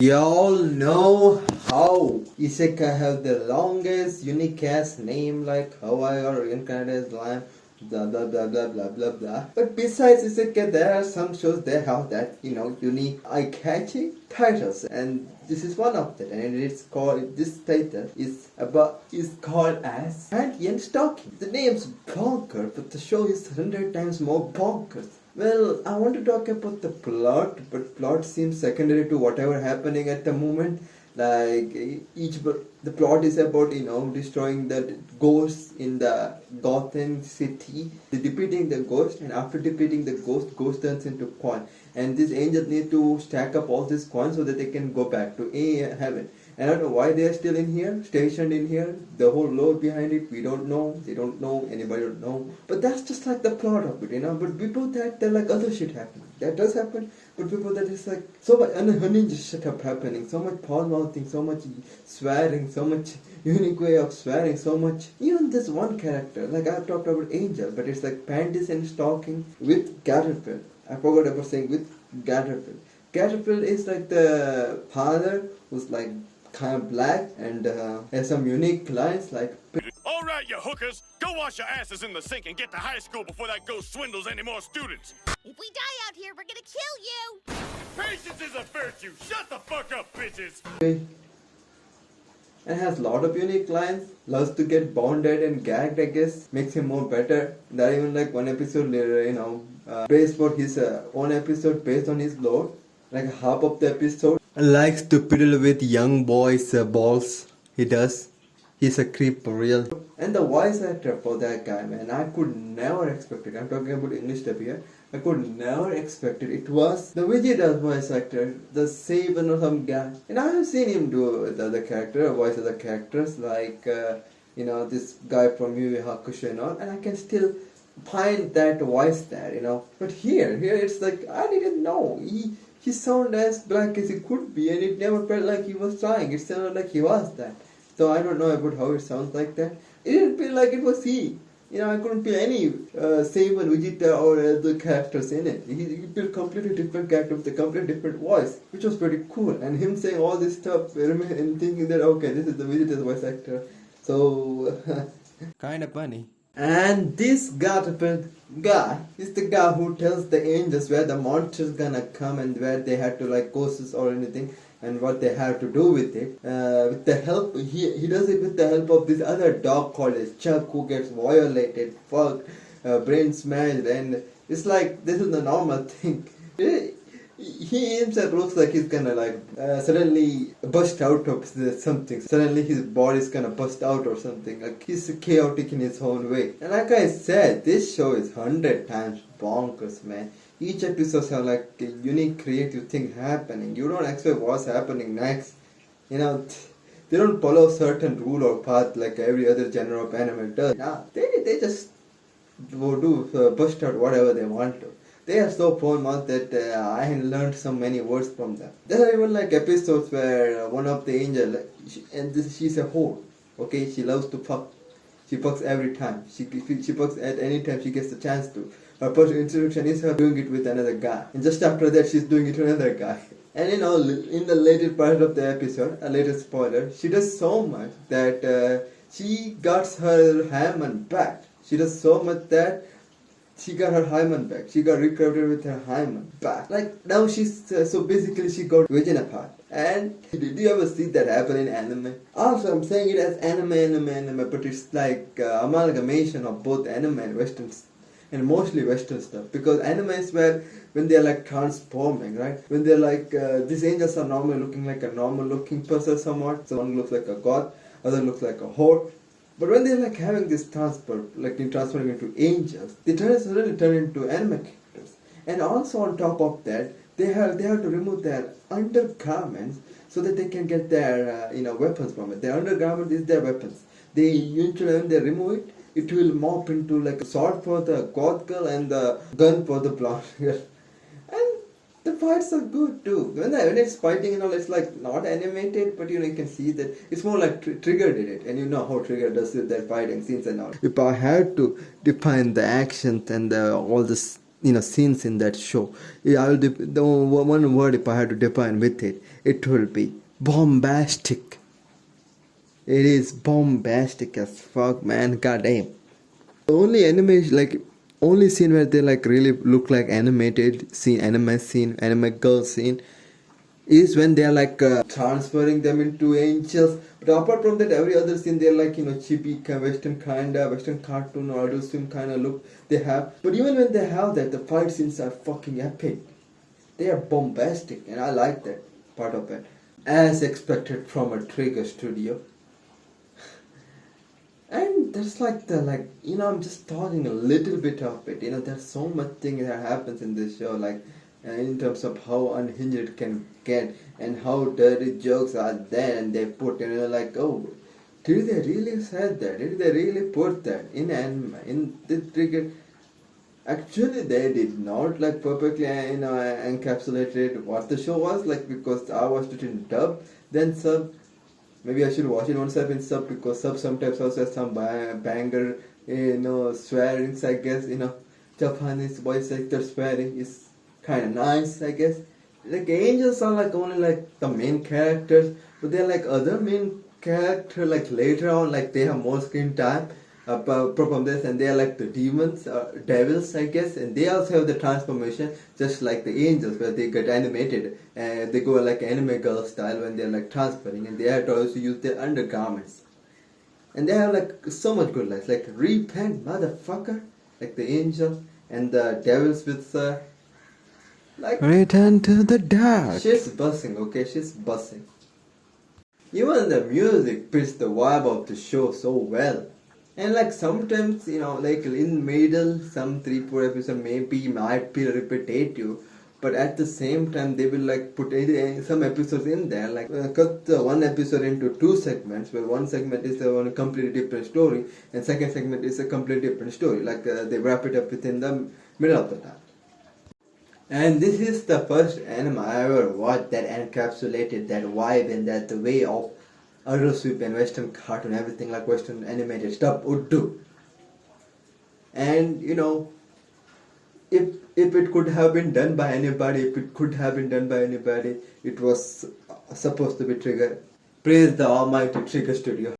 Y'all know how Isekai have the longest unique ass name like Hawaii or reincarnated line, blah blah blah blah blah blah blah. But besides Isekai, there are some shows that have that, unique eye-catching titles, and this is one of them. And it's called, this title is called as Panty and Stocking. The name's bonkers, but the show is 100 times more bonkers. Well, I want to talk about the plot, but plot seems secondary to whatever happening at the moment. Like the plot is about destroying the ghosts in the Gotham city. They're defeating the ghost, and after defeating the ghost turns into coin. And these angels need to stack up all these coins so that they can go back to heaven. And I don't know why they are still in here, stationed in here. The whole lore behind it, we don't know. They don't know. Anybody don't know. But that's just like the plot of it, But before that, there like other shit happening. That does happen. But before that, it's like so much unhinged shit up happening. So much foul mouthing, so much swearing, so much unique way of swearing, so much. Even this one character, like I've talked about Angel, but it's like Panties and Stocking with Caterpillar. I forgot about saying with Caterpillar. Caterpillar is like the father who's like kind of black and has some unique lines like. All right, you hookers, go wash your asses in the sink and get to high school before that ghost swindles any more students. If we die out here, we're gonna kill you! Patience is a virtue. Shut the fuck up, bitches. And has a lot of unique lines. Loves to get bonded and gagged, I guess. Makes him more better. Not even like one episode later, based for his own episode based on his lore. Like half of the episode. Likes to piddle with young boys' balls. He does. He's a creep for real. And the voice actor for that guy, man, I could never expect it. I'm talking about English dub here. I could never expect it. It was the Vegeta's voice actor, the Saban or some guy. And I have seen him do the other character, voice other characters like, this guy from Yu Yu Hakusho and all. And I can still find that voice there, But here it's like, I didn't know. He sounded as black as he could be, and it never felt like he was trying. It sounded like he was that. So I don't know about how it sounds like that. It didn't feel like it was he. I couldn't feel any Saban, Vegeta or other characters in it. He felt completely different character with a completely different voice, which was pretty cool. And him saying all this stuff and thinking that, okay, this is the Vegeta's voice actor. So, kind of funny. And this guy is the guy who tells the angels where the monster's gonna come and where they had to like ghosts or anything and what they have to do with it. With the help, he does it with the help of this other dog called as Chuck who gets violated, fucked, brain smashed, and it's like this is the normal thing. He himself looks like he's gonna suddenly bust out of something. Suddenly his body's gonna bust out or something. Like he's chaotic in his own way. And like I said, this show is 100 times bonkers, man. Each episode has like a unique creative thing happening. You don't expect what's happening next. They don't follow certain rule or path like every other genre of anime does. Nah, they just do bust out whatever they want to. They are so foul-mouthed that I learned so many words from them. There are even like episodes where one of the angels, she's a whore, okay? She loves to fuck. She fucks every time. She fucks at any time she gets the chance to. Her first introduction is her doing it with another guy. And just after that she's doing it to another guy. And in the later part of the episode, a later spoiler, she does so much that she got her hymen back. She does so much that she got her hymen back. She got recrafted with her hymen back. Like now she's so basically she got vagina part. And did you ever see that happen in anime? Also, I'm saying it as anime, but it's like amalgamation of both anime and Western, and mostly Western stuff. Because anime is where when they're like transforming, right? When they're like these angels are normally looking like a normal looking person somewhat. So one looks like a god, other looks like a whore. But when they're like having this transfer, like in transferring into angels, they suddenly turn into anime characters. And also on top of that, they have to remove their undergarments so that they can get their weapons from it. Their undergarment is their weapons. They usually when they remove it, it will morph into like a sword for the goth girl and the gun for the blonde girl. And the fights are good too. When it's fighting and all, it's like not animated, but you can see that it's more like Trigger did it, and you know how Trigger does with their fighting scenes and all. If I had to define the action and all this scenes in that show. Yeah, the one word if I had to define with it, it will be bombastic. It is bombastic as fuck, man. Goddamn. The only animation, like, only scene where they like really look like animated scene, anime girl scene, is when they're like transferring them into angels. But apart from that, every other scene they're like chibi Western cartoon or adult swim kind of look they have. But even when they have that, the fight scenes are fucking epic. They are bombastic, and I like that part of it, as expected from a Trigger studio. And that's like I'm just talking a little bit of it. There's so much thing that happens in this show, like in terms of how unhinged it can get and how dirty jokes are there, and they put like, oh, did they really said that? Did they really put that in anime in the Trigger? Actually, they did not like perfectly encapsulated what the show was like, because I watched it in dub, then sub. Maybe I should watch it myself in sub, because sub sometimes also has some banger, swearings, I guess. Japanese voice actor swearing is kind of nice, I guess. Like angels are like only like the main characters, but they're like other main character like later on, like they have more screen time from this, and they are like the demons, devils, I guess, and they also have the transformation, just like the angels, where they get animated, and they go like anime girl style when they're like transferring, and they have to also use their undergarments, and they have like so much good lines, like repent, motherfucker, like the angel, and the devils with like return to the dark. She's buzzing, okay, she's buzzing. Even the music fits the vibe of the show so well. And like sometimes, like in middle, some 3-4 episodes might feel repetitive, but at the same time they will like put some episodes in there, like cut the one episode into 2 segments, where one segment is a completely different story, and second segment is a completely different story. Like they wrap it up within the middle of the time. And this is the first anime I ever watched that encapsulated that vibe and that the way of adult swim and Western cartoon, everything like Western animated stuff would do. And if it could have been done by anybody, it was supposed to be Trigger. Praise the almighty Trigger Studio.